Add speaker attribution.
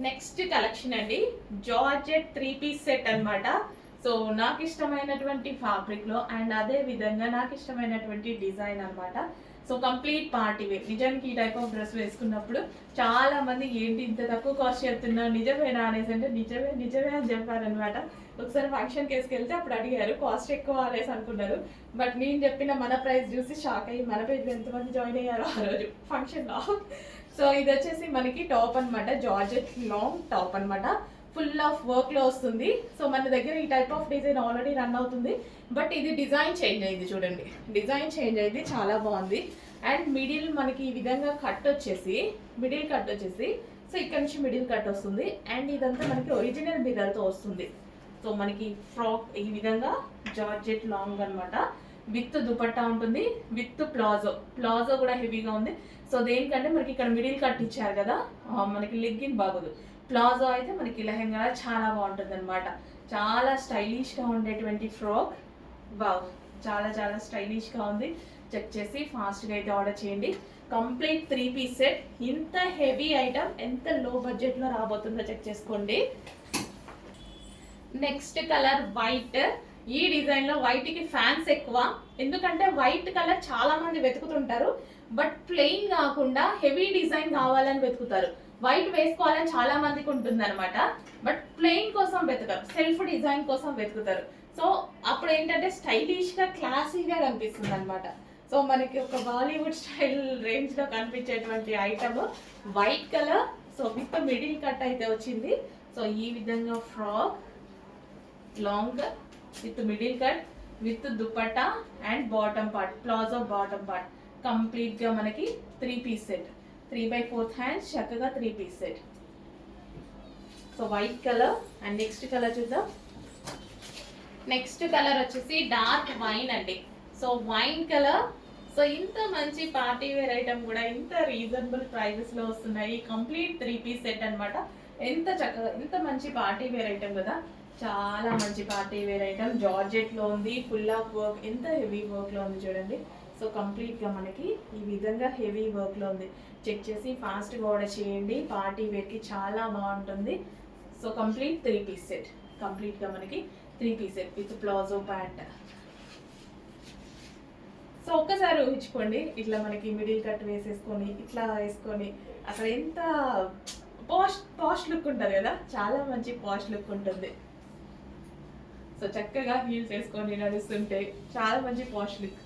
Speaker 1: Next collection అండి, georgette 3 piece set అన్నమాట. So నాకు ఇష్టమైనటువంటి ఫ్యాబ్రిక్ లో అండ్ అదే విధంగా నాకు ఇష్టమైనటువంటి డిజైన్ అన్నమాట. So complete party wear. నిజానికి ఈ టైప్ ఆఫ్ డ్రెస్ వేసుకున్నప్పుడు చాలా మంది ఏంటి ఇంత తక్కువ కాస్ట్ చెప్తున్నావు నిజమేనా అనేసి అంటే నిజమే అని చెప్పారనమాట. ఒకసారి ఫంక్షన్ కేసుకెళ్తే అప్పుడు అడిగారు కాస్ట్ ఎక్కువ అనేసి అనుకున్నారు. బట్ నేను చెప్పిన మన ప్రైస్ చూసి షాక్ అయ్యి మన పేజ్ ఎంతమంది జాయిన్ అయ్యారో ఆ రోజు ఫంక్షన్లో. సో ఇది వచ్చేసి మనకి టాప్ అనమాట, జార్జెట్ లాంగ్ టాప్ అనమాట. ఫుల్ ఆఫ్ వర్క్ లో వస్తుంది. సో మన దగ్గర ఈ type of design already run అవుతుంది. బట్ ఇది డిజైన్ చేంజ్ అయింది, చూడండి డిజైన్ చేంజ్ అయింది, చాలా బాగుంది. అండ్ మిడిల్ మనకి ఈ విధంగా కట్ వచ్చేసి మిడిల్ కట్ వచ్చేసి సో ఇక్కడ నుంచి మిడిల్ కట్ వస్తుంది. అండ్ ఇదంతా మనకి ఒరిజినల్ మిర్రర్తో వస్తుంది. సో మనకి ఫ్రాక్ ఈ విధంగా జార్జెట్ లాంగ్ అనమాట. విత్ దుపట్టా ఉంటుంది, విత్ ప్లాజో కూడా హెవీగా ఉంది. సో దేనికంటే మనకి ఇక్కడ మిడిల్ కట్ ఇచ్చారు కదా, మనకి లెగ్గిన్ బాగోదు. ప్లాజో అయితే మనకి లెహంగా చాలా బాగుంటుంది అనమాట. చాలా స్టైలిష్గా ఉండేటువంటి ఫ్రాక్. బావ్, చాలా చాలా స్టైలిష్గా ఉంది. చెక్ చేసి ఫాస్ట్గా అయితే ఆర్డర్ చేయండి. Complete 3 piece set. ఇంత హెవీ ఐటమ్ ఎంత లో బడ్జెట్లో రాబోతుందో చెక్ చేసుకోండి. Next colour white. ఈ డిజైన్ లో వైట్ కి ఫ్యాన్స్ ఎక్కువ, ఎందుకంటే వైట్ కలర్ చాలా మంది వెతుకుతుంటారు. బట్ ప్లెయిన్ కాకుండా హెవీ డిజైన్ కావాలని వెతుకుతారు. వైట్ వేసుకోవాలని చాలా మందికి ఉంటుంది అనమాట. బట్ ప్లెయిన్ కోసం వెతుకరు, సెల్ఫ్ డిజైన్ కోసం వెతుకుతారు. సో అప్పుడు ఏంటంటే స్టైలిష్ గా క్లాసీగా కనిపిస్తుంది అనమాట. సో మనకి ఒక బాలీవుడ్ స్టైల్ రేంజ్ లో కనిపించేటువంటి item white colour. So with middle cut అయితే వచ్చింది. సో ఈ విధంగా frock long with middle cut with dupatta and bottom part, palazzo bottom part. Complete గా మనకి 3 పీస్ సెట్, 3/4 హ్యాండ్స్, చక్కగా 3 piece set. So white colour. And next colour చూద్దాం. Next colour వచ్చేసి dark wine అండి. So wine colour. సో ఇంత మంచి party wear item కూడా ఇంత రీజనబుల్ ప్రైజెస్ లో వస్తున్నాయి. కంప్లీట్ 3 పీస్ సెట్ అనమాట. ఎంత చక్కగా, ఎంత మంచి పార్టీ వేర్ ఐటమ్ కదా, చాలా మంచి పార్టీ వేర్ ఐటమ్. జార్జెట్ లో ఉంది, ఫుల్ ఆఫ్ వర్క్, ఎంత హెవీ వర్క్ లో ఉంది చూడండి. సో కంప్లీట్ గా మనకి ఈ విధంగా హెవీ వర్క్ లో ఉంది. చెక్ చేసి ఫాస్ట్ గా ఆర్డర్ చేయండి. పార్టీ వేర్ కి చాలా బాగుంటుంది. So complete 3 piece set. Complete గా మనకి 3 piece set with palazzo pant. So ఒక్కసారి ఊహించుకోండి, ఇట్లా మనకి మిడిల్ కట్ వేసేసుకొని ఇట్లా వేసుకొని అసలు ఎంత పాష్ లుక్ ఉంటుంది కదా, చాలా మంచి పాష్ లుక్ ఉంటుంది. సో చక్కగా హీల్స్ వేసుకొని నడుస్తుంటే చాలా మంచి పాష్ లుక్.